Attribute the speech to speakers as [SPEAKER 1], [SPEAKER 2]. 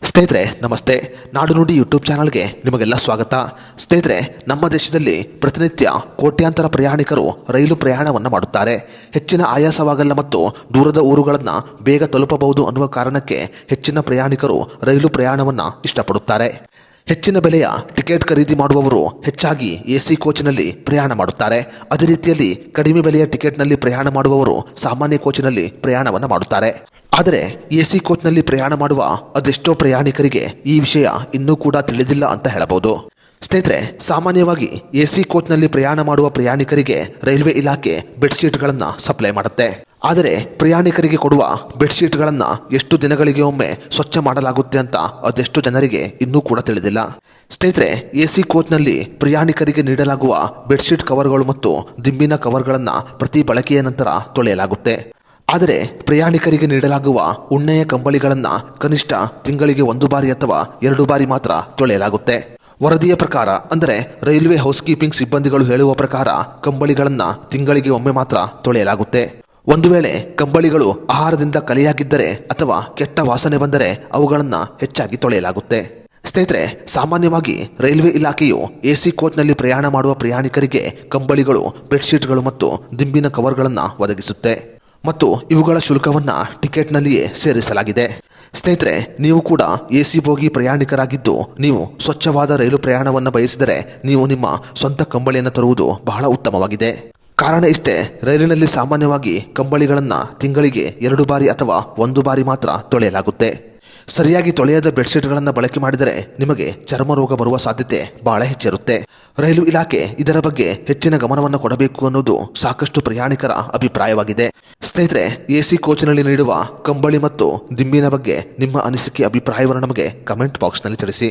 [SPEAKER 1] ಸ್ನೇಹಿತರೆ ನಮಸ್ತೆ. ನಾಡು ನುಡಿ ಯೂಟ್ಯೂಬ್ ಚಾನಲ್ಗೆ ನಿಮಗೆಲ್ಲ ಸ್ವಾಗತ. ಸ್ನೇಹಿತರೆ, ನಮ್ಮ ದೇಶದಲ್ಲಿ ಪ್ರತಿನಿತ್ಯ ಕೋಟ್ಯಾಂತರ ಪ್ರಯಾಣಿಕರು ರೈಲು ಪ್ರಯಾಣವನ್ನು ಮಾಡುತ್ತಾರೆ. ಹೆಚ್ಚಿನ ಆಯಾಸವಾಗಲ್ಲ ಮತ್ತು ದೂರದ ಊರುಗಳನ್ನು ಬೇಗ ತಲುಪಬಹುದು ಅನ್ನುವ ಕಾರಣಕ್ಕೆ ಹೆಚ್ಚಿನ ಪ್ರಯಾಣಿಕರು ರೈಲು ಪ್ರಯಾಣವನ್ನು ಇಷ್ಟಪಡುತ್ತಾರೆ. ಹೆಚ್ಚಿನ ಬೆಲೆಯ ಟಿಕೆಟ್ ಖರೀದಿ ಮಾಡುವವರು ಹೆಚ್ಚಾಗಿ ಎಸಿ ಕೋಚ್ನಲ್ಲಿ ಪ್ರಯಾಣ ಮಾಡುತ್ತಾರೆ. ಅದೇ ರೀತಿಯಲ್ಲಿ ಕಡಿಮೆ ಬೆಲೆಯ ಟಿಕೆಟ್ನಲ್ಲಿ ಪ್ರಯಾಣ ಮಾಡುವವರು ಸಾಮಾನ್ಯ ಕೋಚ್ನಲ್ಲಿ ಪ್ರಯಾಣವನ್ನು ಮಾಡುತ್ತಾರೆ. ಆದರೆ ಎಸಿ ಕೋಚ್ನಲ್ಲಿ ಪ್ರಯಾಣ ಮಾಡುವ ಅದೆಷ್ಟೋ ಪ್ರಯಾಣಿಕರಿಗೆ ಈ ವಿಷಯ ಇನ್ನೂ ಕೂಡ ತಿಳಿದಿಲ್ಲ ಅಂತ ಹೇಳಬಹುದು. ಸ್ನೇಹಿತರೆ, ಸಾಮಾನ್ಯವಾಗಿ ಎಸಿ ಕೋಚ್ನಲ್ಲಿ ಪ್ರಯಾಣ ಮಾಡುವ ಪ್ರಯಾಣಿಕರಿಗೆ ರೈಲ್ವೆ ಇಲಾಖೆ ಬೆಡ್ಶೀಟ್ಗಳನ್ನು ಸಪ್ಲೈ ಮಾಡುತ್ತೆ. ಆದರೆ ಪ್ರಯಾಣಿಕರಿಗೆ ಕೊಡುವ ಬೆಡ್ಶೀಟ್ಗಳನ್ನು ಎಷ್ಟು ದಿನಗಳಿಗೆ ಒಮ್ಮೆ ಸ್ವಚ್ಛ ಮಾಡಲಾಗುತ್ತೆ ಅಂತ ಅದೆಷ್ಟು ಜನರಿಗೆ ಇನ್ನೂ ಕೂಡ ತಿಳಿದಿಲ್ಲ. ಸ್ನೇಹಿತರೆ, ಎಸಿ ಕೋಚ್ನಲ್ಲಿ ಪ್ರಯಾಣಿಕರಿಗೆ ನೀಡಲಾಗುವ ಬೆಡ್ಶೀಟ್ ಕವರ್ಗಳು ಮತ್ತು ದಿಂಬಿನ ಕವರ್ಗಳನ್ನು ಪ್ರತಿ ಬಳಕೆಯ ನಂತರ ತೊಳೆಯಲಾಗುತ್ತೆ. ಆದರೆ ಪ್ರಯಾಣಿಕರಿಗೆ ನೀಡಲಾಗುವ ಉಣ್ಣೆಯ ಕಂಬಳಿಗಳನ್ನು ಕನಿಷ್ಠ ತಿಂಗಳಿಗೆ 1 ಬಾರಿ ಅಥವಾ 2 ಬಾರಿ ಮಾತ್ರ ತೊಳೆಯಲಾಗುತ್ತೆ. ವರದಿಯ ಪ್ರಕಾರ, ಅಂದರೆ ರೈಲ್ವೆ ಹೌಸ್ ಕೀಪಿಂಗ್ ಸಿಬ್ಬಂದಿಗಳು ಹೇಳುವ ಪ್ರಕಾರ, ಕಂಬಳಿಗಳನ್ನು ತಿಂಗಳಿಗೆ ಒಮ್ಮೆ ಮಾತ್ರ ತೊಳೆಯಲಾಗುತ್ತೆ. ಒಂದು ವೇಳೆ ಕಂಬಳಿಗಳು ಆಹಾರದಿಂದ ಕಲೆಯಾಗಿದ್ದರೆ ಅಥವಾ ಕೆಟ್ಟ ವಾಸನೆ ಬಂದರೆ ಅವುಗಳನ್ನು ಹೆಚ್ಚಾಗಿ ತೊಳೆಯಲಾಗುತ್ತೆ. ಸ್ನೇಹಿತರೆ, ಸಾಮಾನ್ಯವಾಗಿ ರೈಲ್ವೆ ಇಲಾಖೆಯು ಎಸಿ ಕೋಚ್ನಲ್ಲಿ ಪ್ರಯಾಣ ಮಾಡುವ ಪ್ರಯಾಣಿಕರಿಗೆ ಕಂಬಳಿಗಳು, ಬೆಡ್ಶೀಟ್ಗಳು ಮತ್ತು ದಿಂಬಿನ ಕವರ್ಗಳನ್ನು ಒದಗಿಸುತ್ತೆ ಮತ್ತು ಇವುಗಳ ಶುಲ್ಕವನ್ನು ಟಿಕೆಟ್ನಲ್ಲಿಯೇ ಸೇರಿಸಲಾಗಿದೆ. ಸ್ನೇಹಿತರೆ, ನೀವು ಕೂಡ ಎಸಿ ಬೋಗಿ ಪ್ರಯಾಣಿಕರಾಗಿದ್ದು ನೀವು ಸ್ವಚ್ಛವಾದ ರೈಲು ಪ್ರಯಾಣವನ್ನು ಬಯಸಿದರೆ ನೀವು ನಿಮ್ಮ ಸ್ವಂತ ಕಂಬಳಿಯನ್ನು ತರುವುದು ಬಹಳ ಉತ್ತಮವಾಗಿದೆ. ಕಾರಣ ಇಷ್ಟೇ, ರೈಲಿನಲ್ಲಿ ಸಾಮಾನ್ಯವಾಗಿ ಕಂಬಳಿಗಳನ್ನು ತಿಂಗಳಿಗೆ 2 ಬಾರಿ ಅಥವಾ 1 ಬಾರಿ ಮಾತ್ರ ತೊಳೆಯಲಾಗುತ್ತೆ. ಸರಿಯಾಗಿ ತೊಳೆಯದ ಬೆಡ್ಶೀಟ್ಗಳನ್ನು ಬಳಕೆ ಮಾಡಿದರೆ ನಿಮಗೆ ಚರ್ಮ ರೋಗ ಬರುವ ಸಾಧ್ಯತೆ ಬಹಳ ಹೆಚ್ಚಿರುತ್ತೆ. ರೈಲು ಇಲಾಖೆ ಇದರ ಬಗ್ಗೆ ಹೆಚ್ಚಿನ ಗಮನವನ್ನು ಕೊಡಬೇಕು ಅನ್ನೋದು ಸಾಕಷ್ಟು ಪ್ರಯಾಣಿಕರ ಅಭಿಪ್ರಾಯವಾಗಿದೆ. ಸ್ನೇಹಿತರೆ, ಎಸಿ ಕೋಚ್ನಲ್ಲಿ ನೀಡುವ ಕಂಬಳಿ ಮತ್ತು ದಿಂಬಿನ ಬಗ್ಗೆ ನಿಮ್ಮ ಅನಿಸಿಕೆ ಅಭಿಪ್ರಾಯವನ್ನು ನಮಗೆ ಕಮೆಂಟ್ ಬಾಕ್ಸ್ನಲ್ಲಿ ತಿಳಿಸಿ.